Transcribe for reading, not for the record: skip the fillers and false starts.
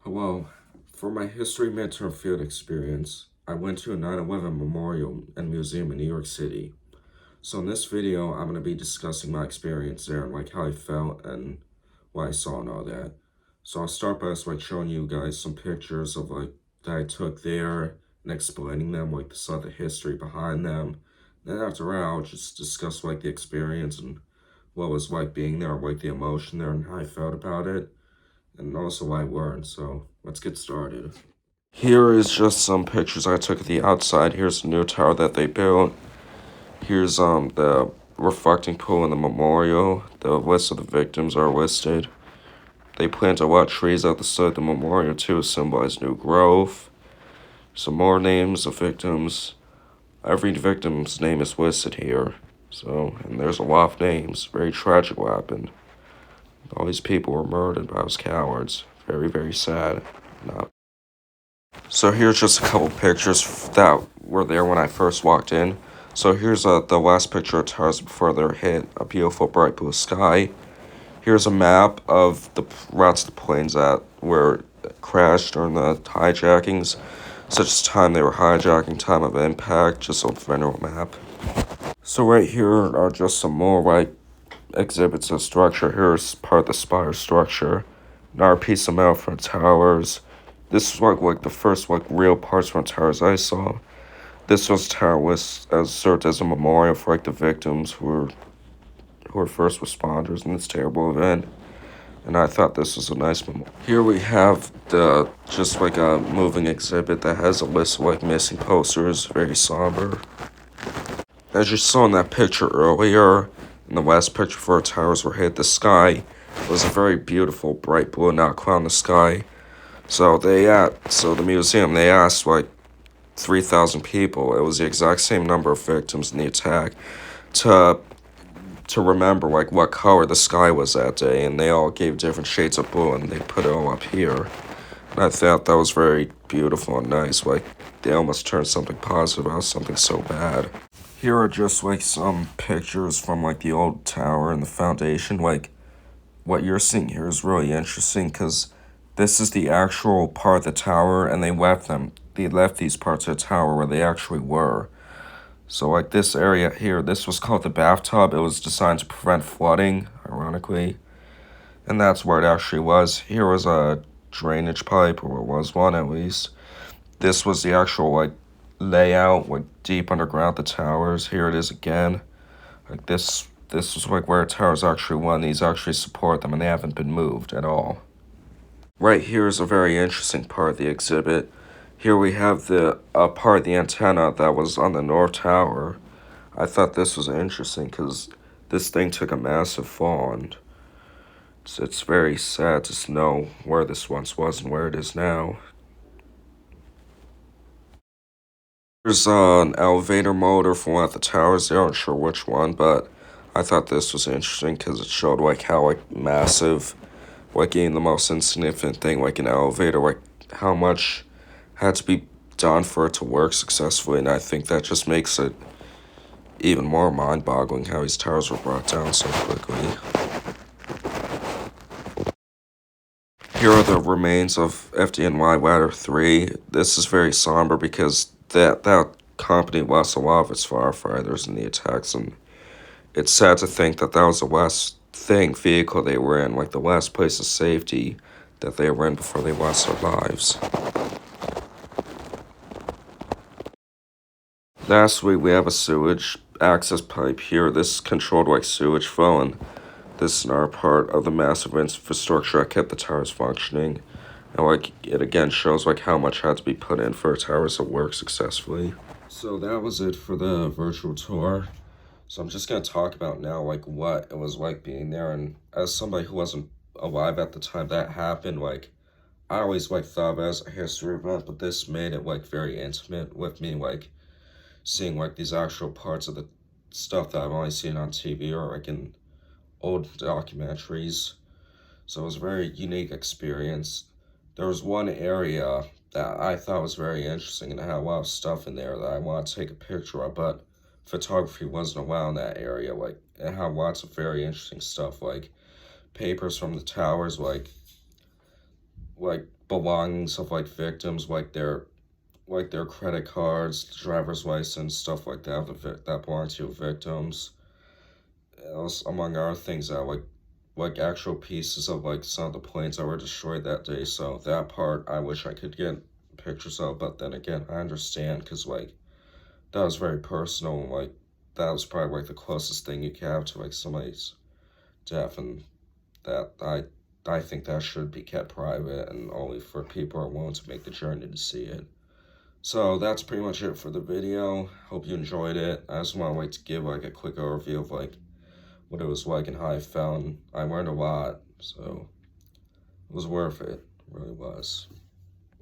Hello. For my history midterm field experience, I went to a 9/11 memorial and museum in New York City. So in this video, I'm going to be discussing my experience there and how I felt and what I saw and all that. So I'll start by showing you guys some pictures of that I took there and explaining them, some of the history behind them. Then after that, I'll just discuss the experience and what it was like being there, the emotion there and how I felt about it, and also what I learned. So let's get started. Here is just some pictures I took of the outside. Here's the new tower that they built. Here's the reflecting pool in the memorial. The list of the victims are listed. They planted a lot of trees at the side of the memorial too, to symbolize new growth. Some more names of victims. Every victim's name is listed here. So, and there's a lot of names. Very tragic what happened. All these people were murdered by those cowards. Very, very sad. Not. So here's just a couple pictures that were there when I first walked in. So here's the last picture of towers before they're hit. A beautiful bright blue sky. Here's a map of the routes the planes that were crashed during the hijackings, such as time they were hijacking, time of impact, just a general map. So right here are just some more exhibits of structure. Here's part of the spire structure. Another piece of metal from towers. This is like the first real parts from towers I saw. This was tower was served as a memorial for the victims who were first responders in this terrible event. And I thought this was a nice memorial. Here we have the just a moving exhibit that has a list of missing posters, very somber. As you saw in that picture earlier, in the last picture before towers were hit, the sky was a very beautiful bright blue, not cloud in the sky. So the museum, they asked 3,000 people. It was the exact same number of victims in the attack to remember what color the sky was that day, and they all gave different shades of blue, and they put it all up here. And I thought that was very beautiful and nice. They almost turned something positive out of something so bad. Here are just some pictures from the old tower and the foundation. What you're seeing here is really interesting because this is the actual part of the tower, and they left these parts of the tower where they actually were. So this area here, this was called the bathtub. It was designed to prevent flooding, ironically. And that's where it actually was. Here was a drainage pipe, or it was one at least. This was the actual layout, deep underground the towers. Here it is again. This was where towers actually went. These actually support them, and they haven't been moved at all. Right here is a very interesting part of the exhibit. Here we have the part of the antenna that was on the North Tower. I thought this was interesting because this thing took a massive fall, and it's very sad to know where this once was and where it is now. There's an elevator motor for one of the towers. They aren't sure which one, but I thought this was interesting because it showed how massive, being the most insignificant thing an elevator, how much had to be done for it to work successfully, and I think that just makes it even more mind-boggling how these towers were brought down so quickly. Here are the remains of FDNY Ladder 3. This is very somber because that company lost a lot of its firefighters in the attacks, and it's sad to think that was the last vehicle they were in, the last place of safety that they were in before they lost their lives. Lastly, we have a sewage access pipe here. This is controlled sewage flow, and this is another part of the massive infrastructure that kept the towers functioning. And it again shows how much had to be put in for towers to work successfully. So that was it for the virtual tour. So I'm just gonna talk about now what it was like being there, and as somebody who wasn't alive at the time that happened, I always thought of it as a history event, but this made it very intimate with me, seeing these actual parts of the stuff that I've only seen on TV or in old documentaries. So it was a very unique experience. There was one area that I thought was very interesting and it had a lot of stuff in there that I wanted to take a picture of, but photography wasn't allowed in that area. It had lots of very interesting stuff, papers from the towers, like belongings of like victims, like their credit cards, driver's license, stuff like that that belong to victims. Else, among other things, that like actual pieces of like some of the planes that were destroyed that day. So that part I wish I could get pictures of, but then again I understand because like that was very personal. Like that was probably like the closest thing you could have to like somebody's death, and that I think that should be kept private and only for people who are willing to make the journey to see it. So that's pretty much it for the video. Hope you enjoyed it. I just want to like to give like a quick overview of like what it was like and how I found. I learned a lot, so it was worth it. It really was.